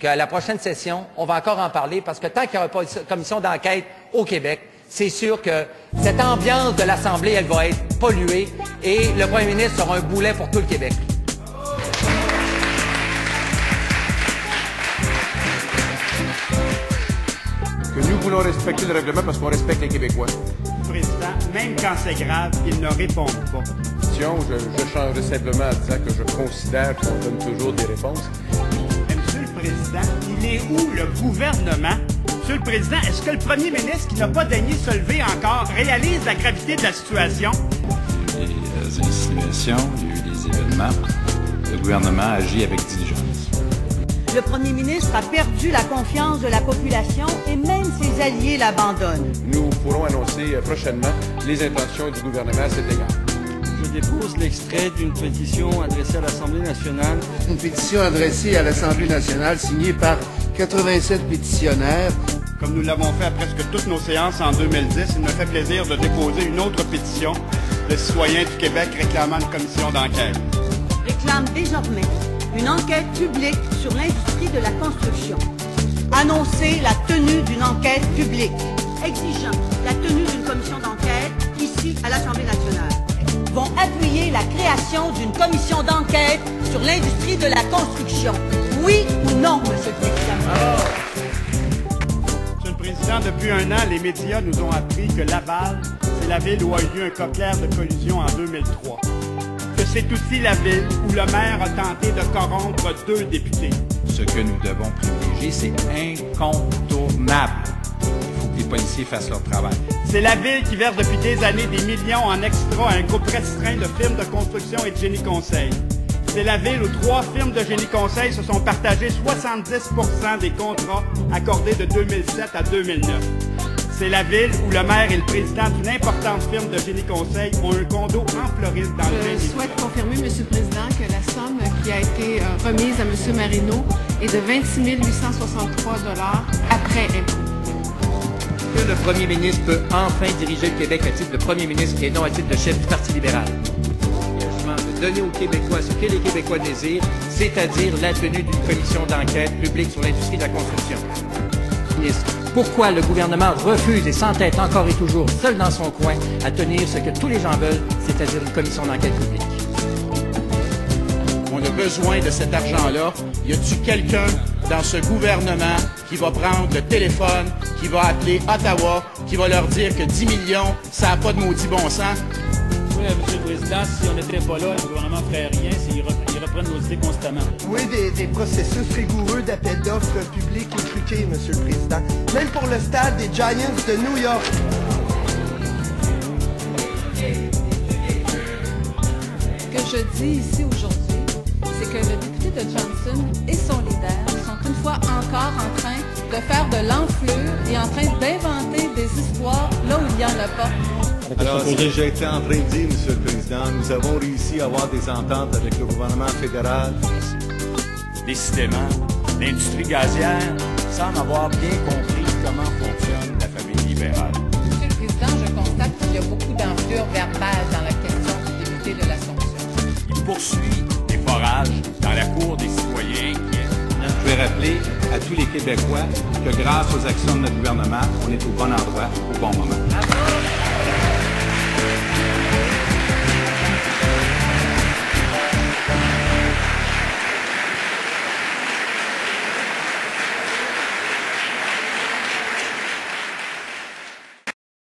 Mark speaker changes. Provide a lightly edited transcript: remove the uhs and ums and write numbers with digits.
Speaker 1: qu'à la prochaine session, on va encore en parler parce que tant qu'il n'y aura pas de commission d'enquête au Québec, c'est sûr que cette ambiance de l'Assemblée, elle va être polluée et le premier ministre sera un boulet pour tout le Québec.
Speaker 2: Que nous voulons respecter le règlement parce qu'on respecte les Québécois.
Speaker 3: Président, même quand c'est grave, il ne répond pas.
Speaker 2: Je changerai simplement en disant que je considère qu'on donne toujours des réponses.
Speaker 3: Mais Monsieur le Président, il est où le gouvernement? Monsieur le Président, est-ce que le premier ministre qui n'a pas daigné se lever encore réalise la gravité de la situation?
Speaker 4: Les insinuations, il y a eu des événements. Le gouvernement agit avec diligence.
Speaker 5: Le premier ministre a perdu la confiance de la population et même ses alliés l'abandonnent.
Speaker 2: Nous pourrons annoncer prochainement les intentions du gouvernement à cet égard.
Speaker 6: Je dépose l'extrait d'une pétition adressée à l'Assemblée nationale.
Speaker 7: Une pétition adressée à l'Assemblée nationale signée par 87 pétitionnaires.
Speaker 3: Comme nous l'avons fait à presque toutes nos séances en 2010, il me fait plaisir de déposer une autre pétition de citoyens du Québec réclamant une commission d'enquête.
Speaker 5: Réclame désormais une enquête publique sur l'industrie de la construction. Annoncer la tenue d'une enquête publique. Exigeant la tenue d'une commission d'enquête ici à l'Assemblée nationale. Vont appuyer la création d'une commission d'enquête sur l'industrie de la construction. Oui ou non, Monsieur le Président?
Speaker 3: Monsieur le Président, depuis un an, les médias nous ont appris que Laval, c'est la ville où a eu lieu un cas clair de collusion en 2003. Que c'est aussi la ville où le maire a tenté de corrompre 2 députés.
Speaker 4: Ce que nous devons privilégier, c'est incontournable. Il faut que les policiers fassent leur travail.
Speaker 3: C'est la ville qui verse depuis des années des millions en extra à un groupe restreint de firmes de construction et de génie conseil. C'est la ville où 3 firmes de génie conseil se sont partagées 70% des contrats accordés de 2007 à 2009. C'est la ville où le maire et le président d'une importante firme de génie conseil ont un condo en Floride dans le
Speaker 8: Je souhaite confirmer, Monsieur le Président, que la somme qui a été remise à Monsieur Marino est de 26 863 $ après impôt.
Speaker 1: Que le premier ministre peut enfin diriger le Québec à titre de premier ministre et non à titre de chef du Parti libéral. L'engagement de donner aux Québécois ce que les Québécois désirent, c'est-à-dire la tenue d'une commission d'enquête publique sur l'industrie de la construction. Pourquoi le gouvernement refuse et s'entête encore et toujours, seul dans son coin, à tenir ce que tous les gens veulent, c'est-à-dire une commission d'enquête publique?
Speaker 9: On a besoin de cet argent-là. Y a-t-il quelqu'un dans ce gouvernement qui va prendre le téléphone, qui va appeler Ottawa, qui va leur dire que 10 millions, ça n'a pas de maudit bon sens?
Speaker 6: Oui, Monsieur le Président, si on n'était pas là, le gouvernement ne ferait rien, ils reprennent nos idées constamment.
Speaker 7: Oui, des processus rigoureux d'appel d'offres publics ou truqués, Monsieur le Président. Même pour le stade des Giants de New York.
Speaker 8: Ce que je dis ici aujourd'hui, c'est que le député de Johnson et son leader sont une fois encore en train de faire de l'enflure et en train d'inventer des histoires là où il n'y en a pas.
Speaker 10: Alors, ce que j'ai été en train de dire, Monsieur le Président, nous avons réussi à avoir des ententes avec le gouvernement fédéral.
Speaker 4: Décidément, l'industrie gazière semble avoir bien compris comment fonctionne la famille libérale.
Speaker 8: Monsieur le Président, je constate qu'il y a beaucoup d'enflure verbale dans la question du député de l'Assomption.
Speaker 4: Il poursuit des forages dans la cour des citoyens. Je vais rappeler à tous les Québécois que grâce aux actions de notre gouvernement, on est au bon endroit, au bon moment.